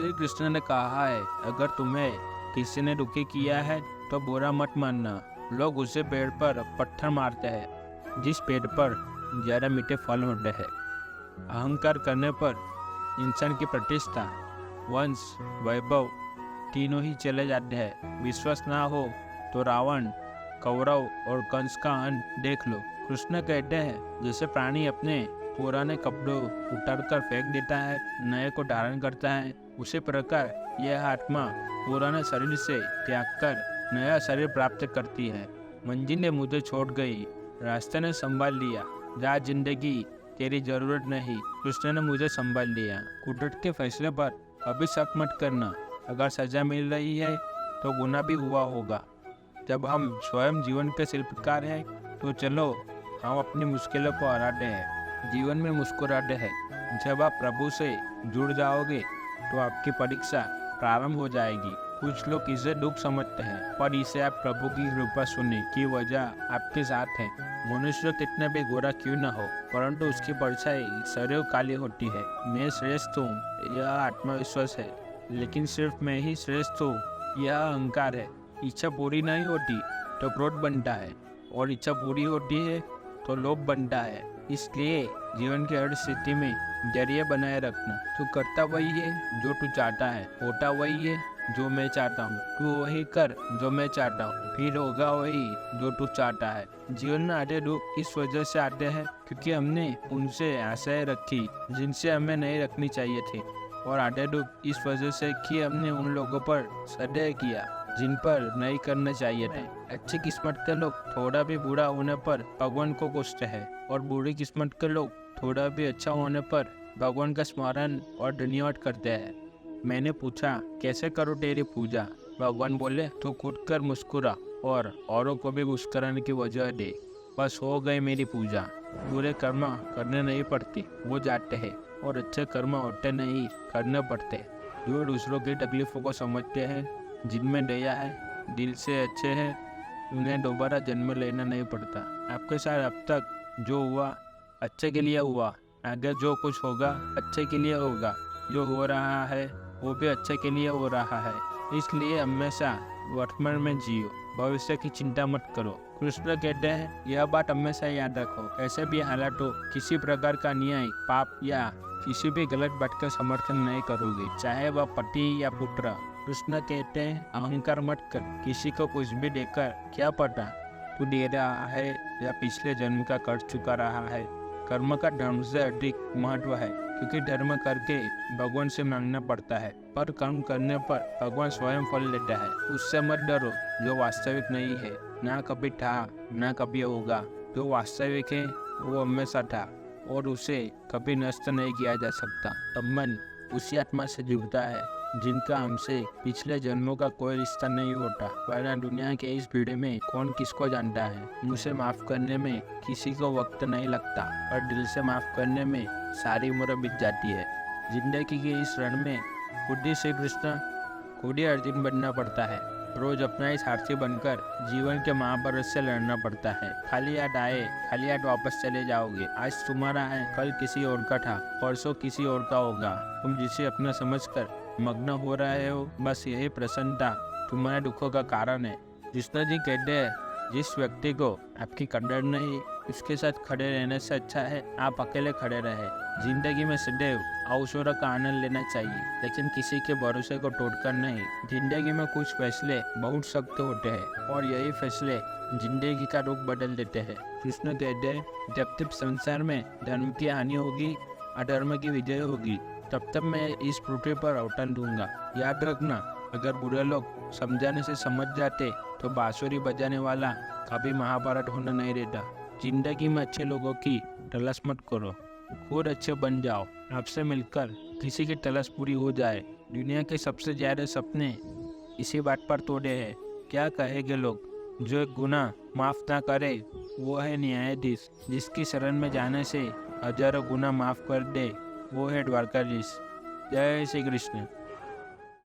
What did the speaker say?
श्री कृष्ण ने कहा है, अगर तुम्हें किसी ने दुखी किया है तो बुरा मत मानना। लोग उसे पेड़ पर पत्थर मारते हैं जिस पेड़ पर ज़्यादा मीठे फल होते हैं। अहंकार करने पर इंसान की प्रतिष्ठा, वंश, वैभव तीनों ही चले जाते हैं। विश्वास ना हो तो रावण, कौरव और कंस का अंत देख लो। कृष्ण कहते हैं, जैसे प्राणी अपने पुराने कपड़ों उतारकर फेंक देता है, नए को धारण करता है, उसी प्रकार यह आत्मा पुराने शरीर से त्याग कर नया शरीर प्राप्त करती है। मंजिल ने मुझे छोड़ गई, रास्ते ने संभाल लिया, जा जिंदगी तेरी जरूरत नहीं, कृष्ण ने मुझे संभाल लिया। कुदरत के फैसले पर कभी शक मत करना। अगर सजा मिल रही है तो गुनाह भी हुआ होगा। जब हम स्वयं जीवन के शिल्पकार हैं तो चलो हम अपनी मुश्किलों को हराते हैं, जीवन में मुस्कुराते हैं। जब आप प्रभु से जुड़ जाओगे तो आपकी परीक्षा प्रारंभ हो जाएगी। कुछ लोग इसे दुख समझते हैं, पर इसे आप प्रभु की कृपा सुनने की वजह आपके साथ है। मनुष्य कितने भी गोरा क्यों न हो, परंतु उसकी परछाई सदैव काली होती है। मैं श्रेष्ठ हूँ, यह आत्मविश्वास है, लेकिन सिर्फ मैं ही श्रेष्ठ हूँ, यह अहंकार है। इच्छा पूरी नहीं होती तो क्रोध बनता है, और इच्छा पूरी होती है तो लोभ बनता है। इसलिए जीवन की हर स्थिति में धैर्य बनाए रखना। तू करता वही है जो तू चाहता है, होता वही है जो मैं चाहता हूँ। तू वही कर जो मैं चाहता हूँ, फिर होगा वही जो तू चाहता है। जीवन में आते दुख इस वजह से आते हैं क्योंकि हमने उनसे आशाएं रखी जिनसे हमें नहीं रखनी चाहिए थी, और आते दुख इस वजह से कि हमने उन लोगों पर श्रद्धा किया जिन पर नहीं करना चाहिए थे। अच्छी किस्मत के लोग थोड़ा भी बुरा होने पर भगवान को कोसते हैं, और बुरी किस्मत के लोग थोड़ा भी अच्छा होने पर भगवान का स्मरण और धन्यवाद करते हैं। मैंने पूछा, कैसे करो तेरी पूजा? भगवान बोले, तू खुद कर मुस्कुरा और औरों को भी मुस्कुराने की वजह दे, बस हो गई मेरी पूजा। बुरे कर्म करने नहीं पड़ते, वो जाते हैं, और अच्छे कर्म होते नहीं, करने पड़ते। जो दूसरों की तकलीफों को समझते हैं, जिनमें दया है, दिल से अच्छे हैं, उन्हें दोबारा जन्म लेना नहीं पड़ता। आपके साथ अब तक जो हुआ अच्छे के लिए हुआ, आगे जो कुछ होगा अच्छे के लिए होगा। जो हो रहा है वो भी अच्छे के लिए हो रहा है, इसलिए हमेशा वर्तमान में जियो, भविष्य की चिंता मत करो। कृष्ण कहते हैं, यह बात हमेशा याद रखो, ऐसे भी हालात हो, किसी प्रकार का न्याय, पाप या किसी भी गलत बात का समर्थन नहीं करोगे, चाहे वह पति या पुत्र। कृष्ण कहते हैं, अहंकार मत कर, किसी को कुछ भी देकर क्या पता तू दे रहा है या पिछले जन्म का कर चुका रहा है। कर्म का धर्म से अधिक महत्व है, क्योंकि धर्म करके भगवान से मांगना पड़ता है, पर कर्म करने पर भगवान स्वयं फल देता है। उससे मत डरो जो वास्तविक नहीं है, ना कभी था ना कभी होगा। जो वास्तविक है वो हमेशा था, और उसे कभी नष्ट नहीं किया जा सकता। तब मन उसी आत्मा से जुड़ता है जिनका हमसे पिछले जन्मों का कोई रिश्ता नहीं होता। वरना दुनिया के इस भीड़ में कौन किसको जानता है। मुझे माफ करने में किसी को वक्त नहीं लगता, और दिल से माफ करने में सारी उम्र बीत जाती है। जिंदगी के इस रण में खुद ही श्री कृष्ण, खुद ही अर्जुन बनना पड़ता है। रोज अपना ही सारथी बनकर जीवन के महाभारत से लड़ना पड़ता है। खाली हाथ आए खाली हाथ वापस चले जाओगे। आज तुम्हारा है, कल किसी और का था, परसों किसी और का होगा। तुम जिसे अपना समझकर मग्न हो रहे हो, बस यही प्रसन्नता तुम्हारे दुखों का कारण है। कृष्ण जी कहते हैं, जिस व्यक्ति को आपकी कदर नहीं, उसके साथ खड़े रहने से अच्छा है आप अकेले खड़े रहे। जिंदगी में सदैव अवसरों का आनंद लेना चाहिए, लेकिन किसी के भरोसे को तोड़कर नहीं। जिंदगी में कुछ फैसले बहुत सख्त होते हैं, और यही फैसले जिंदगी का रुख बदल देते हैं। कृष्ण कहते हैं, जब तक संसार में धर्म की हानि होगी, अधर्म की विजय होगी, तब तक मैं इस पृथ्वी पर अवतरण दूंगा। याद रखना, अगर बुरे लोग समझाने से समझ जाते तो बांसुरी बजाने वाला कभी महाभारत होना नहीं देता। जिंदगी में अच्छे लोगों की तलाश मत करो, खुद अच्छे बन जाओ। आपसे मिलकर किसी की तलाश पूरी हो जाए। दुनिया के सबसे ज्यादा सपने इसी बात पर तोड़े हैं। क्या कहेंगे लोग? जो एक गुनाह माफ ना करे वो है न्यायाधीश, जिसकी शरण में जाने से हजारों गुनाह माफ कर दे वो है द्वारकाधीश। जय श्री कृष्ण।